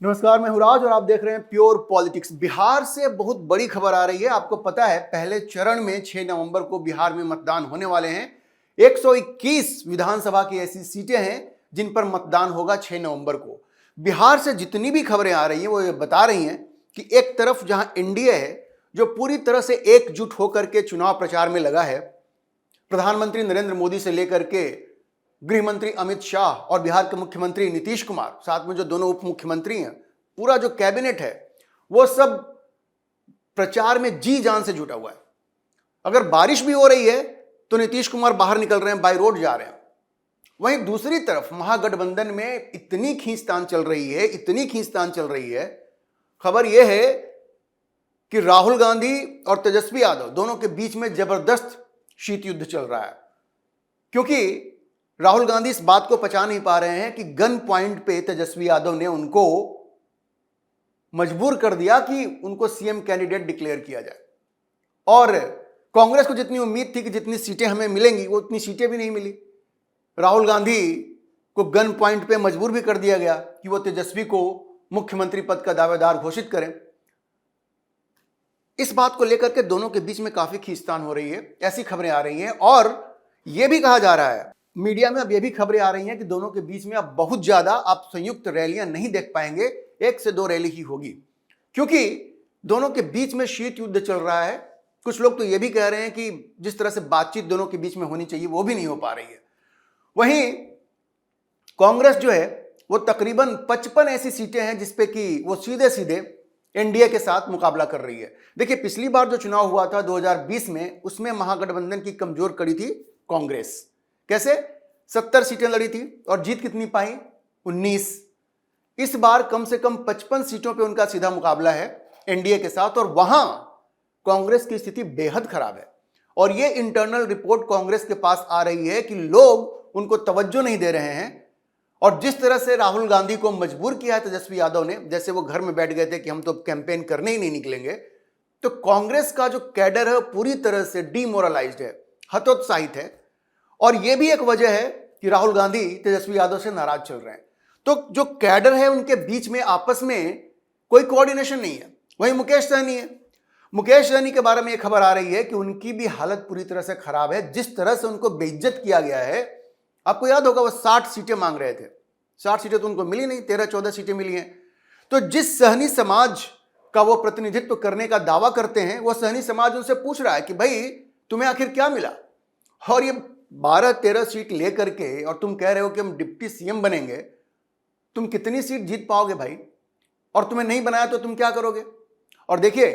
नमस्कार, मैं हूं राज और आप देख रहे हैं प्योर पॉलिटिक्स। बिहार से बहुत बड़ी खबर आ रही है। आपको पता है पहले चरण में 6 नवंबर को बिहार में मतदान होने वाले हैं। 121 विधानसभा की ऐसी सीटें हैं जिन पर मतदान होगा 6 नवंबर को। बिहार से जितनी भी खबरें आ रही हैं वो ये बता रही हैं कि एक तरफ जहां एनडीए है जो पूरी तरह से एकजुट होकर के चुनाव प्रचार में लगा है, प्रधानमंत्री नरेंद्र मोदी से लेकर के गृह मंत्री अमित शाह और बिहार के मुख्यमंत्री नीतीश कुमार, साथ में जो दोनों उप मुख्यमंत्री हैं, पूरा जो कैबिनेट है वो सब प्रचार में जी जान से जुटा हुआ है। अगर बारिश भी हो रही है तो नीतीश कुमार बाहर निकल रहे हैं, बाय रोड जा रहे हैं। वहीं दूसरी तरफ महागठबंधन में इतनी खींचतान चल रही है, खबर यह है कि राहुल गांधी और तेजस्वी यादव दोनों के बीच में जबरदस्त शीत युद्ध चल रहा है, क्योंकि राहुल गांधी इस बात को पचा नहीं पा रहे हैं कि गन पॉइंट पे तेजस्वी यादव ने उनको मजबूर कर दिया कि उनको सीएम कैंडिडेट डिक्लेयर किया जाए। और कांग्रेस को जितनी उम्मीद थी कि जितनी सीटें हमें मिलेंगी वो उतनी सीटें भी नहीं मिली। राहुल गांधी को गन पॉइंट पे मजबूर भी कर दिया गया कि वो तेजस्वी को मुख्यमंत्री पद का दावेदार घोषित करें। इस बात को लेकर के दोनों के बीच में काफी खींचतान हो रही है, ऐसी खबरें आ रही हैं। और यह भी कहा जा रहा है, मीडिया में अब यह भी खबरें आ रही हैं कि दोनों के बीच में अब बहुत ज्यादा आप संयुक्त रैलियां नहीं देख पाएंगे, 1 से 2 रैली ही होगी, क्योंकि दोनों के बीच में शीत युद्ध चल रहा है। कुछ लोग तो यह भी कह रहे हैं कि जिस तरह से बातचीत दोनों के बीच में होनी चाहिए वो भी नहीं हो पा रही है। वहीं कांग्रेस जो है वो तकरीबन 55 ऐसी सीटें हैं जिसपे कि वो सीधे सीधे एनडीए के साथ मुकाबला कर रही है। देखिए, पिछली बार जो चुनाव हुआ था 2020 में, उसमें महागठबंधन की कमजोर कड़ी थी कांग्रेस। कैसे? 70 सीटें लड़ी थी और जीत कितनी पाई? 19। इस बार कम से कम 55 सीटों पे उनका सीधा मुकाबला है एनडीए के साथ, और वहां कांग्रेस की स्थिति बेहद खराब है। और ये इंटरनल रिपोर्ट कांग्रेस के पास आ रही है कि लोग उनको तवज्जो नहीं दे रहे हैं। और जिस तरह से राहुल गांधी को मजबूर किया है तेजस्वी यादव ने, जैसे वो घर में बैठ गए थे कि हम तो कैंपेन करने ही नहीं निकलेंगे, तो कांग्रेस का जो कैडर है पूरी तरह से डीमोरलाइज्ड है, हतोत्साहित है। और यह भी एक वजह है कि राहुल गांधी तेजस्वी यादव से नाराज चल रहे हैं। तो जो कैडर है उनके बीच में आपस में कोई कोऑर्डिनेशन नहीं है। वहीं मुकेश सहनी है, मुकेश सहनी के बारे में यह खबर आ रही है कि उनकी भी हालत पूरी तरह से खराब है। जिस तरह से उनको बेइज्जत किया गया है, आपको याद होगा वो 60 सीटें मांग रहे थे, 60 सीटें तो उनको मिली नहीं, 13-14 सीटें मिली हैं। तो जिस सहनी समाज का वो प्रतिनिधित्व करने का दावा करते हैं, वो सहनी समाज उनसे पूछ रहा है कि भाई तुम्हें आखिर क्या मिला? और ये 12-13 सीट लेकर के और तुम कह रहे हो कि हम डिप्टी सीएम बनेंगे, तुम कितनी सीट जीत पाओगे भाई? और तुम्हें नहीं बनाया तो तुम क्या करोगे? और देखिए,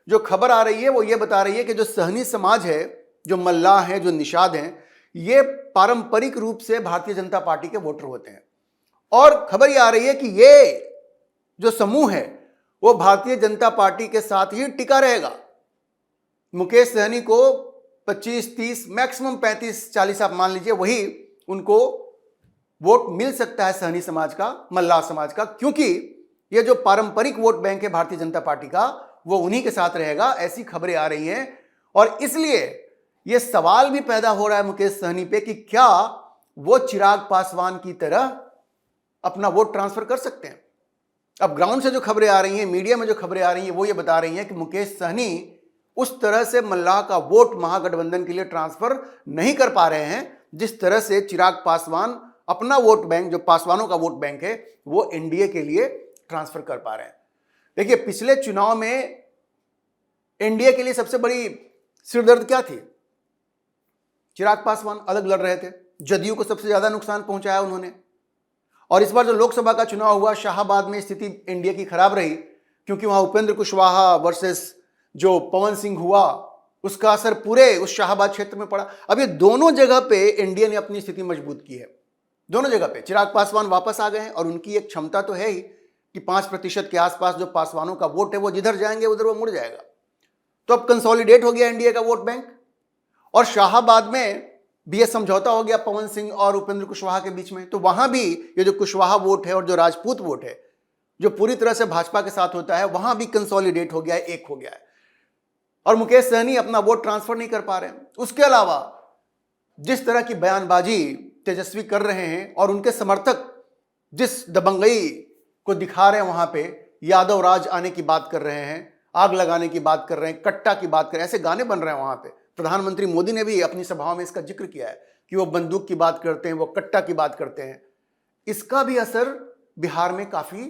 जो खबर आ रही है वो ये बता रही है कि जो सहनी समाज है, जो मल्लाह हैं, जो निषाद हैं, ये पारंपरिक रूप से भारतीय जनता पार्टी के वोटर होते हैं। और खबर ये आ रही है कि ये जो समूह है वो भारतीय जनता पार्टी के साथ ही टिका रहेगा। मुकेश सहनी को 25-30, मैक्सिमम 35-40 आप मान लीजिए, वही उनको वोट मिल सकता है सहनी समाज का, मल्लाह समाज का, क्योंकि ये जो पारंपरिक वोट बैंक है भारतीय जनता पार्टी का, वो उन्हीं के साथ रहेगा। ऐसी खबरें आ रही हैं। और इसलिए यह सवाल भी पैदा हो रहा है मुकेश सहनी पे कि क्या वो चिराग पासवान की तरह अपना वोट ट्रांसफर कर सकते हैं। अब ग्राउंड से जो खबरें आ रही हैं, मीडिया में जो खबरें आ रही हैं, वो ये बता रही हैं कि मुकेश सहनी उस तरह से मल्लाह का वोट महागठबंधन के लिए ट्रांसफर नहीं कर पा रहे हैं जिस तरह से चिराग पासवान अपना वोट बैंक, जो पासवानों का वोट बैंक है, वो एनडीए के लिए ट्रांसफर कर पा रहे हैं। देखिए, पिछले चुनाव में एनडीए के लिए सबसे बड़ी सिरदर्द क्या थी? चिराग पासवान अलग लड़ रहे थे, जदयू को सबसे ज्यादा नुकसान पहुंचाया उन्होंने। और इस बार जो लोकसभा का चुनाव हुआ, शाहाबाद में स्थिति एनडीए की खराब रही, क्योंकि वहां उपेंद्र कुशवाहा वर्सेस जो पवन सिंह हुआ, उसका असर पूरे उस शाहाबाद क्षेत्र में पड़ा। अब ये दोनों जगह पे एनडीए ने अपनी स्थिति मजबूत की है। दोनों जगह पे चिराग पासवान वापस आ गए हैं और उनकी एक क्षमता तो है ही कि 5% के आसपास जो पासवानों का वोट है वो जिधर जाएंगे उधर वो मुड़ जाएगा। तो अब कंसोलिडेट हो गया एनडीए का वोट बैंक। और शाहाबाद में भी ये समझौता हो गया पवन सिंह और उपेंद्र कुशवाहा के बीच में। तो वहां भी ये जो कुशवाहा वोट है और जो राजपूत वोट है, जो पूरी तरह से भाजपा के साथ होता है, वहां भी कंसोलिडेट हो गया है, एक हो गया है। और मुकेश सहनी अपना वोट ट्रांसफर नहीं कर पा रहे हैं। उसके अलावा जिस तरह की बयानबाजी तेजस्वी कर रहे हैं और उनके समर्थक जिस दबंगई को दिखा रहे हैं, वहां पे यादव राज आने की बात कर रहे हैं, आग लगाने की बात कर रहे हैं, कट्टा की बात कर रहे हैं, ऐसे गाने बन रहे हैं वहां पे। प्रधानमंत्री मोदी ने भी अपनी सभाओं में इसका जिक्र किया है कि वो बंदूक की बात करते हैं, वो कट्टा की बात करते हैं। इसका भी असर बिहार में काफी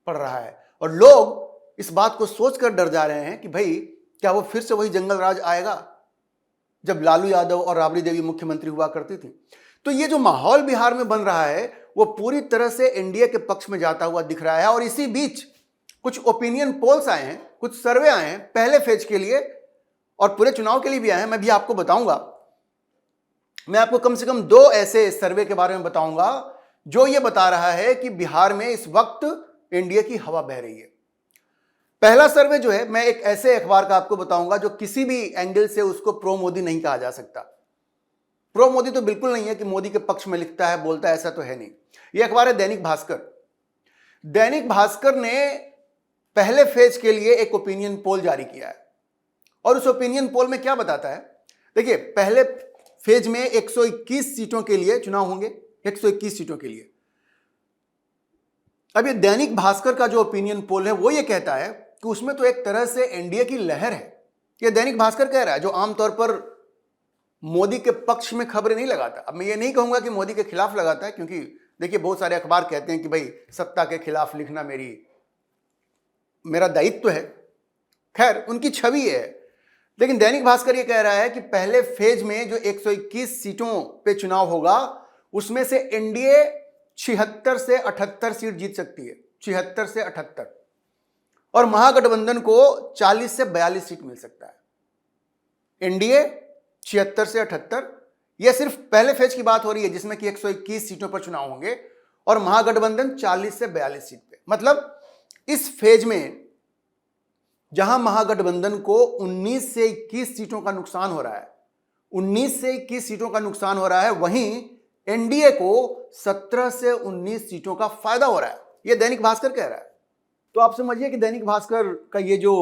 पड़ रहा है और लोग इस बात को सोचकर डर जा रहे हैं कि भाई क्या वो फिर से वही जंगल राज आएगा जब लालू यादव और राबड़ी देवी मुख्यमंत्री हुआ करती थी। तो ये जो माहौल बिहार में बन रहा है वो पूरी तरह से एनडीए के पक्ष में जाता हुआ दिख रहा है। और इसी बीच कुछ ओपिनियन पोल्स आए हैं, कुछ सर्वे आए हैं पहले फेज के लिए और पूरे चुनाव के लिए भी आए हैं। मैं भी आपको बताऊंगा, मैं आपको कम से कम 2 ऐसे सर्वे के बारे में बताऊंगा जो ये बता रहा है कि बिहार में इस वक्त एनडीए की हवा बह रही है। पहला सर्वे जो है, मैं एक ऐसे अखबार का आपको बताऊंगा जो किसी भी एंगल से उसको प्रो मोदी नहीं कहा जा सकता। प्रो मोदी तो बिल्कुल नहीं है कि मोदी के पक्ष में लिखता है, बोलता है, ऐसा तो है नहीं। यह अखबार है दैनिक भास्कर। दैनिक भास्कर ने पहले फेज के लिए एक ओपिनियन पोल जारी किया है और उस ओपिनियन पोल में क्या बताता है, देखिए पहले फेज में 121 सीटों के लिए चुनाव होंगे, 121 सीटों के लिए। अब ये दैनिक भास्कर का जो ओपिनियन पोल है वो ये कहता है कि उसमें तो एक तरह से एनडीए की लहर है। ये दैनिक भास्कर कह रहा है, जो आमतौर पर मोदी के पक्ष में खबरें नहीं लगाता। अब मैं ये नहीं कहूंगा कि मोदी के खिलाफ लगाता है, क्योंकि देखिए बहुत सारे अखबार कहते हैं कि भाई सत्ता के खिलाफ लिखना मेरा दायित्व है। खैर उनकी छवि है, लेकिन दैनिक भास्कर ये कह रहा है कि पहले फेज में जो 121 सीटों पे चुनाव होगा उसमें से एनडीए 76 से 78 सीट जीत सकती है, 76 से 78, और महागठबंधन को 40 से 42 सीट मिल सकता है। एनडीए 76 से 78, यह सिर्फ पहले फेज की बात हो रही है जिसमें कि 121 सीटों पर चुनाव होंगे और महागठबंधन 40 से 42 सीट पे। मतलब इस फेज में जहां महागठबंधन को 19 से 21 सीटों का नुकसान हो रहा है, 19 से 21 सीटों का नुकसान हो रहा है, वहीं एनडीए को 17 से 19 सीटों का फायदा हो रहा है। यह दैनिक भास्कर कह रहा है। तो आप समझिए कि दैनिक भास्कर का ये जो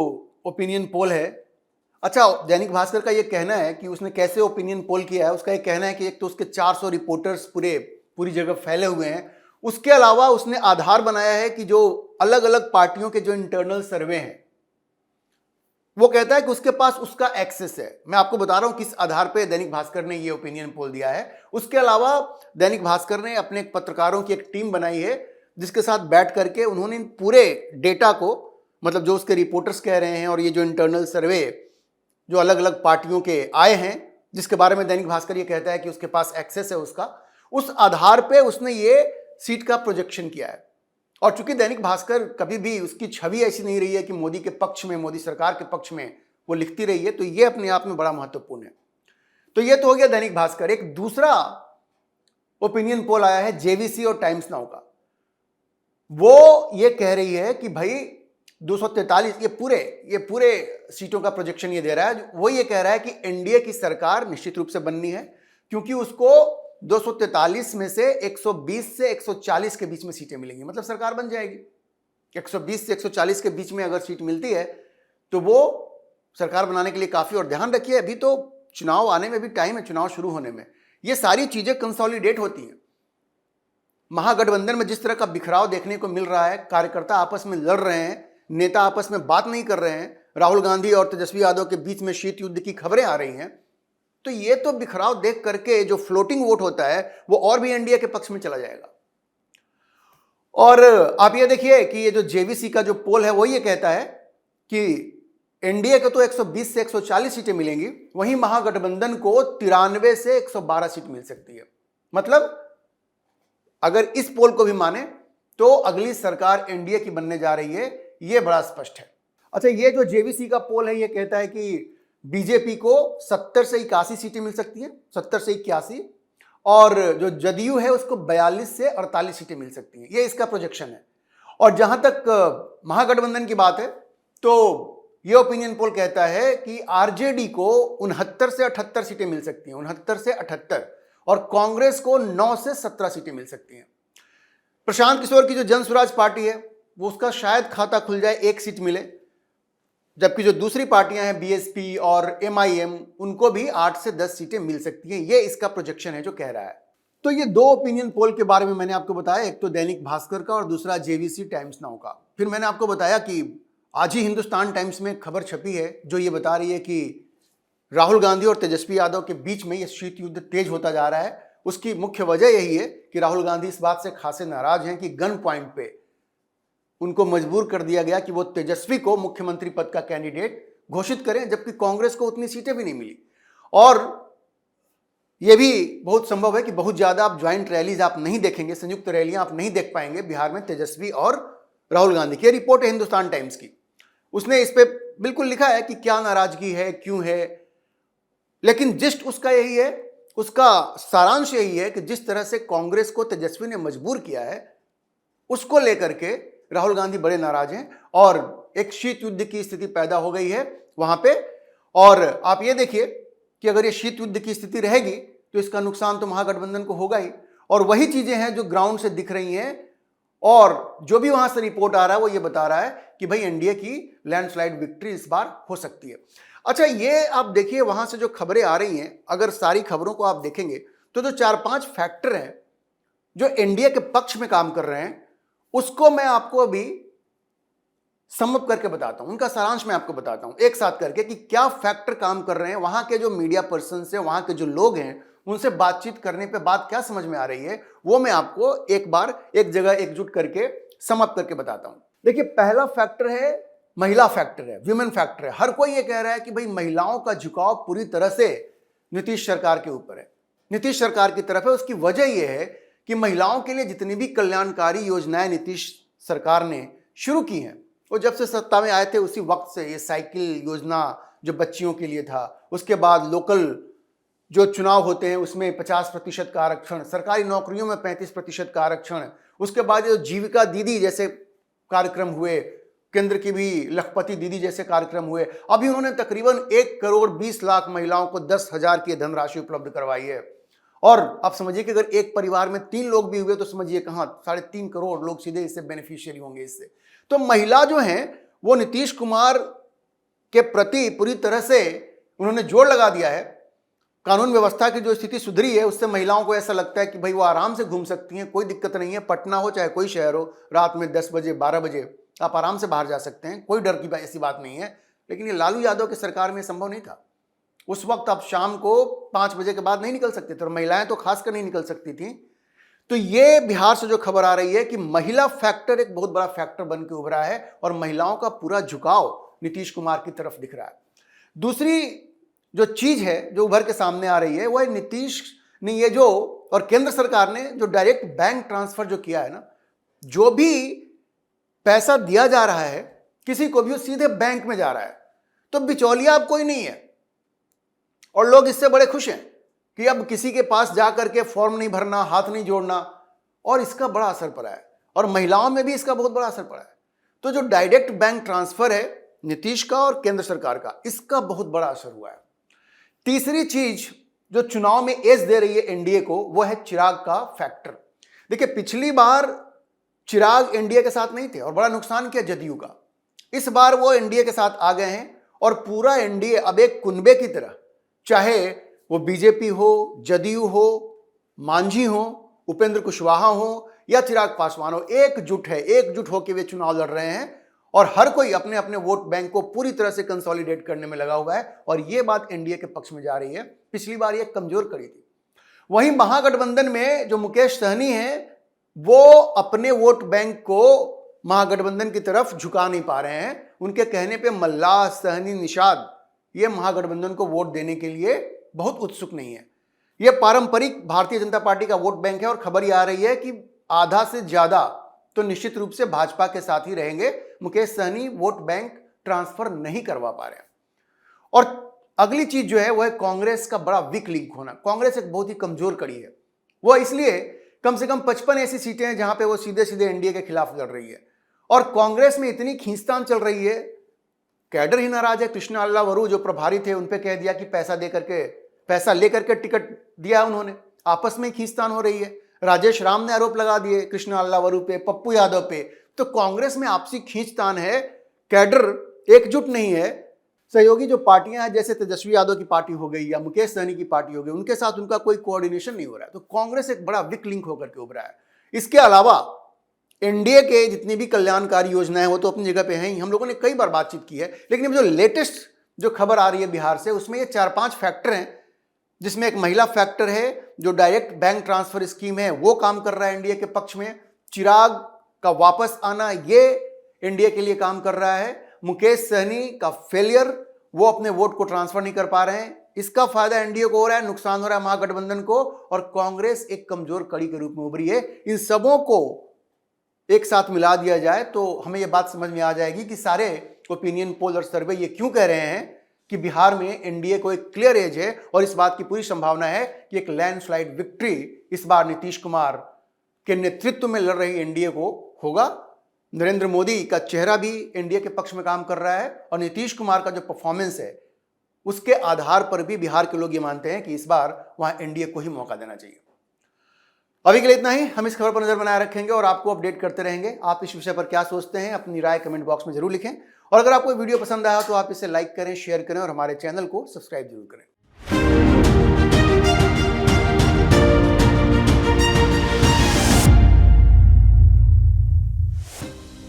ओपिनियन पोल है, अच्छा दैनिक भास्कर का ये कहना है कि उसने कैसे ओपिनियन पोल किया है। उसका ये कहना है कि एक तो उसके 400 रिपोर्टर्स पूरी जगह फैले हुए हैं, उसके अलावा उसने आधार बनाया है कि जो अलग अलग पार्टियों के जो इंटरनल सर्वे हैं, वो कहता है कि उसके पास उसका एक्सेस है। मैं आपको बता रहा हूं किस आधार पे दैनिक भास्कर ने ये ओपिनियन पोल दिया है। उसके अलावा दैनिक भास्कर ने अपने पत्रकारों की एक टीम बनाई है जिसके साथ बैठ करके उन्होंने पूरे डेटा को, मतलब जो उसके रिपोर्टर्स कह रहे हैं और ये जो इंटरनल सर्वे जो अलग अलग पार्टियों के आए हैं, जिसके बारे में दैनिक भास्कर ये कहता है कि उसके पास एक्सेस है उसका, उस आधार पे उसने ये सीट का प्रोजेक्शन किया है। और चूंकि दैनिक भास्कर कभी भी उसकी छवि ऐसी नहीं रही है कि मोदी के पक्ष में, मोदी सरकार के पक्ष में वो लिखती रही है, तो ये अपने आप में बड़ा महत्वपूर्ण है। तो ये तो हो गया दैनिक भास्कर। एक दूसरा ओपिनियन पोल आया है जेवीसी और टाइम्स नाउ का। वो ये कह रही है कि भाई 243, ये पूरे सीटों का प्रोजेक्शन ये दे रहा है। वो ये कह रहा है कि एनडीए की सरकार निश्चित रूप से बननी है, क्योंकि उसको 243 में से 120 से 140 के बीच में सीटें मिलेंगी, मतलब सरकार बन जाएगी। 120 से 140 के बीच में अगर सीट मिलती है तो वो सरकार बनाने के लिए काफी। और ध्यान रखिए अभी तो चुनाव आने में भी टाइम है, चुनाव शुरू होने में ये सारी चीजें कंसोलिडेट होती हैं। महागठबंधन में जिस तरह का बिखराव देखने को मिल रहा है, कार्यकर्ता आपस में लड़ रहे हैं, नेता आपस में बात नहीं कर रहे हैं, राहुल गांधी और तेजस्वी यादव के बीच में शीत युद्ध की खबरें आ रही हैं, तो ये तो बिखराव देख करके जो फ्लोटिंग वोट होता है वो और भी एनडीए के पक्ष में चला जाएगा। और आप ये देखिए कि ये जो जेवीसी का जो पोल है वो ये कहता है कि एनडीए को तो 120 से 140 सीटें मिलेंगी, वहीं महागठबंधन को 93 से 112 सीट मिल सकती है। मतलब अगर इस पोल को भी माने तो अगली सरकार एनडीए की बनने जा रही है, ये बड़ा स्पष्ट है। अच्छा, ये जो जेवीसी का पोल है ये कहता है कि बीजेपी को 70 से 81 सीटें मिल सकती हैं, 70 से 81, और जो जदयू है उसको 42 से 48 सीटें मिल सकती हैं, ये इसका प्रोजेक्शन है। और जहां तक महागठबंधन की बात है तो ये ओपिनियन पोल कहता है कि आरजेडी को 69 से 78 सीटें मिल सकती हैं, 69 से 78, और कांग्रेस को 9 से 17 सीटें मिल सकती हैं। प्रशांत किशोर की जो जन स्वराज पार्टी है वो उसका शायद खाता खुल जाए, 1 सीट मिले, जबकि जो दूसरी पार्टियां हैं बीएसपी और एमआईएम, उनको भी 8 से 10 सीटें मिल सकती हैं। ये इसका प्रोजेक्शन है जो कह रहा है। तो ये दो ओपिनियन पोल के बारे में मैंने आपको बताया, एक तो दैनिक भास्कर का और दूसरा जेवीसी टाइम्स नाउ का। फिर मैंने आपको बताया कि आज ही हिंदुस्तान टाइम्स में खबर छपी है जो ये बता रही है कि राहुल गांधी और तेजस्वी यादव के बीच में ये शीत युद्ध तेज होता जा रहा है। उसकी मुख्य वजह यही है कि राहुल गांधी इस बात से खासे नाराज हैं कि गन पॉइंट पे उनको मजबूर कर दिया गया कि वो तेजस्वी को मुख्यमंत्री पद का कैंडिडेट घोषित करें, जबकि कांग्रेस को उतनी सीटें भी नहीं मिली। और यह भी बहुत संभव है कि बहुत ज्यादा आप ज्वाइंट रैलीज आप नहीं देखेंगे, संयुक्त रैलियां आप नहीं देख पाएंगे बिहार में तेजस्वी और राहुल गांधी की। रिपोर्ट है हिंदुस्तान टाइम्स की, उसने इस पे बिल्कुल लिखा है कि क्या नाराजगी है, क्यों है, लेकिन जिस्ट उसका यही है, उसका सारांश यही है कि जिस तरह से कांग्रेस को तेजस्वी ने मजबूर किया है उसको लेकर के राहुल गांधी बड़े नाराज हैं और एक शीत युद्ध की स्थिति पैदा हो गई है वहां पे। और आप ये देखिए कि अगर ये शीत युद्ध की स्थिति रहेगी तो इसका नुकसान तो महागठबंधन को होगा ही। और वही चीजें हैं जो ग्राउंड से दिख रही हैं और जो भी वहां से रिपोर्ट आ रहा है वो ये बता रहा है कि भाई एनडीए की लैंडस्लाइड विक्ट्री इस बार हो सकती है। अच्छा, ये आप देखिए वहां से जो खबरें आ रही हैं, अगर सारी खबरों को आप देखेंगे तो जो 4-5 फैक्टर हैं जो एनडीए के पक्ष में काम कर रहे हैं उसको मैं आपको अभी समअप करके बताता हूं, उनका सारांश मैं आपको बताता हूं एक साथ करके कि क्या फैक्टर काम कर रहे हैं। वहां के जो मीडिया पर्सन है, वहां के जो लोग हैं, उनसे बातचीत करने पे बात क्या समझ में आ रही है वो मैं आपको एक बार एक जगह एकजुट करके समअप करके बताता हूं। देखिए, पहला फैक्टर है महिला फैक्टर है, विमेन फैक्टर है। हर कोई ये कह रहा है कि भाई महिलाओं का झुकाव पूरी तरह से नीतीश सरकार के ऊपर है, नीतीश सरकार की तरफ है। उसकी वजह यह है कि महिलाओं के लिए जितनी भी कल्याणकारी योजनाएं नीतीश सरकार ने शुरू की हैं, वो जब से सत्ता में आए थे उसी वक्त से, ये साइकिल योजना जो बच्चियों के लिए था, उसके बाद लोकल जो चुनाव होते हैं उसमें 50% का आरक्षण, सरकारी नौकरियों में 35% का आरक्षण, उसके बाद जो जीविका दीदी जैसे कार्यक्रम हुए, केंद्र की भी लखपति दीदी जैसे कार्यक्रम हुए। अभी उन्होंने तकरीबन 1,20,00,000 महिलाओं को 10,000 की धनराशि उपलब्ध करवाई है। और आप समझिए कि अगर एक परिवार में 3 लोग भी हुए तो समझिए कहां 3.5 करोड़ लोग सीधे इससे बेनिफिशियरी होंगे इससे। तो महिला जो हैं वो नीतीश कुमार के प्रति पूरी तरह से उन्होंने जोर लगा दिया है। कानून व्यवस्था की जो स्थिति सुधरी है उससे महिलाओं को ऐसा लगता है कि भाई वो आराम से घूम सकती हैं, कोई दिक्कत नहीं है। पटना हो चाहे कोई शहर हो, रात में 10 बजे 12 बजे आप आराम से बाहर जा सकते हैं, कोई डर की ऐसी बात नहीं है। लेकिन ये लालू यादव की सरकार में संभव नहीं था। उस वक्त आप शाम को 5 बजे के बाद नहीं निकल सकते थे और महिलाएं तो खासकर नहीं निकल सकती थी। तो ये बिहार से जो खबर आ रही है कि महिला फैक्टर एक बहुत बड़ा फैक्टर बन के उभरा है और महिलाओं का पूरा झुकाव नीतीश कुमार की तरफ दिख रहा है। दूसरी जो चीज है जो उभर के सामने आ रही है वो है नीतीश ने ये जो और केंद्र सरकार ने जो डायरेक्ट बैंक ट्रांसफर जो किया है ना, जो भी पैसा दिया जा रहा है किसी को भी वो सीधे बैंक में जा रहा है। तो बिचौलिया अब कोई नहीं है और लोग इससे बड़े खुश हैं कि अब किसी के पास जा करके फॉर्म नहीं भरना, हाथ नहीं जोड़ना। और इसका बड़ा असर पड़ा है और महिलाओं में भी इसका बहुत बड़ा असर पड़ा है। तो जो डायरेक्ट बैंक ट्रांसफर है नीतीश का और केंद्र सरकार का, इसका बहुत बड़ा असर हुआ है। तीसरी चीज जो चुनाव में एज दे रही है एनडीए को वो है चिराग का फैक्टर। देखिए, पिछली बार चिराग एनडीए के साथ नहीं थे और बड़ा नुकसान किया जदयू का। इस बार वो एनडीए के साथ आ गए हैं और पूरा एनडीए अब एक कुनबे की तरह, चाहे वो बीजेपी हो, जदयू हो, मांझी हो, उपेंद्र कुशवाहा हो या चिराग पासवान हो, एकजुट है, एकजुट होकर वे चुनाव लड़ रहे हैं और हर कोई अपने अपने वोट बैंक को पूरी तरह से कंसोलिडेट करने में लगा हुआ है। और यह बात एनडीए के पक्ष में जा रही है। पिछली बार ये कमजोर कड़ी थी। वहीं महागठबंधन में जो मुकेश सहनी है वो अपने वोट बैंक को महागठबंधन की तरफ झुका नहीं पा रहे हैं। उनके कहने पे मल्लाह, सहनी, निषाद ये महागठबंधन को वोट देने के लिए बहुत उत्सुक नहीं है। यह पारंपरिक भारतीय जनता पार्टी का वोट बैंक है और खबर यह आ रही है कि आधा से ज्यादा तो निश्चित रूप से भाजपा के साथ ही रहेंगे। Mukesh Sahani vote bank transfer नहीं करवा पा रहे हैं। और अगली चीज जो है वह है कांग्रेस का बड़ा वीक लिंक होना। कांग्रेस एक बहुत ही कमजोर कड़ी है। वो इसलिए कम से कम 55 ऐसी सीटें हैं जहां पे वो सीधे सीधे एनडीए के खिलाफ लड़ रही है और कांग्रेस में इतनी खींचतान चल रही है, कैडर ही नाराज है। कृष्णा अल्लावरू जो प्रभारी थे उन पे कह दिया कि पैसा लेकर के टिकट दिया उन्होंने। आपस में खींचतान हो रही है। राजेश राम ने आरोप लगा दिए कृष्णा अल्लावरू पे, पप्पू यादव पे। तो कांग्रेस में आपसी खींचतान है, कैडर एकजुट नहीं है। सहयोगी जो पार्टियां हैं, जैसे तेजस्वी यादव की पार्टी हो गई या मुकेश सहनी की पार्टी हो गई, उनके साथ उनका कोई कोऑर्डिनेशन नहीं हो रहा है। तो कांग्रेस एक बड़ा वीक लिंक होकर के उभरा है। इसके अलावा एनडीए के जितनी भी कल्याणकारी योजनाएं वो तो अपनी जगह पे हैं ही, हम लोगों ने कई बार बातचीत की है, लेकिन जो लेटेस्ट जो खबर आ रही है बिहार से, उसमें ये 4-5 फैक्टर हैं, जिसमें एक महिला फैक्टर है, जो डायरेक्ट बैंक ट्रांसफर स्कीम है वो काम कर रहा है एनडीए के पक्ष में, चिराग का वापस आना ये एनडीए के लिए काम कर रहा है, मुकेश सहनी का फेलियर, वो अपने वोट को ट्रांसफर नहीं कर पा रहे हैं, इसका फायदा एनडीए को हो रहा है, नुकसान हो रहा है महागठबंधन को, और कांग्रेस एक कमजोर कड़ी के रूप में उभरी है। इन सबों को एक साथ मिला दिया जाए तो हमें यह बात समझ में आ जाएगी कि सारे ओपिनियन पोल और सर्वे ये क्यों कह रहे हैं कि बिहार में एनडीए को एक क्लियर एज है, और इस बात की पूरी संभावना है कि एक लैंडस्लाइड विक्ट्री इस बार नीतीश कुमार के नेतृत्व में लड़ रही एनडीए को होगा। नरेंद्र मोदी का चेहरा भी एनडीए के पक्ष में काम कर रहा है, और नीतीश कुमार का जो परफॉर्मेंस है उसके आधार पर भी बिहार के लोग ये मानते हैं कि इस बार वहां एनडीए को ही मौका देना चाहिए। अभी के लिए इतना ही। हम इस खबर पर नजर बनाए रखेंगे और आपको अपडेट करते रहेंगे। आप इस विषय पर क्या सोचते हैं, अपनी राय कमेंट बॉक्स में जरूर लिखें, और अगर आपको वीडियो पसंद आया तो आप इसे लाइक करें, शेयर करें और हमारे चैनल को सब्सक्राइब जरूर करें।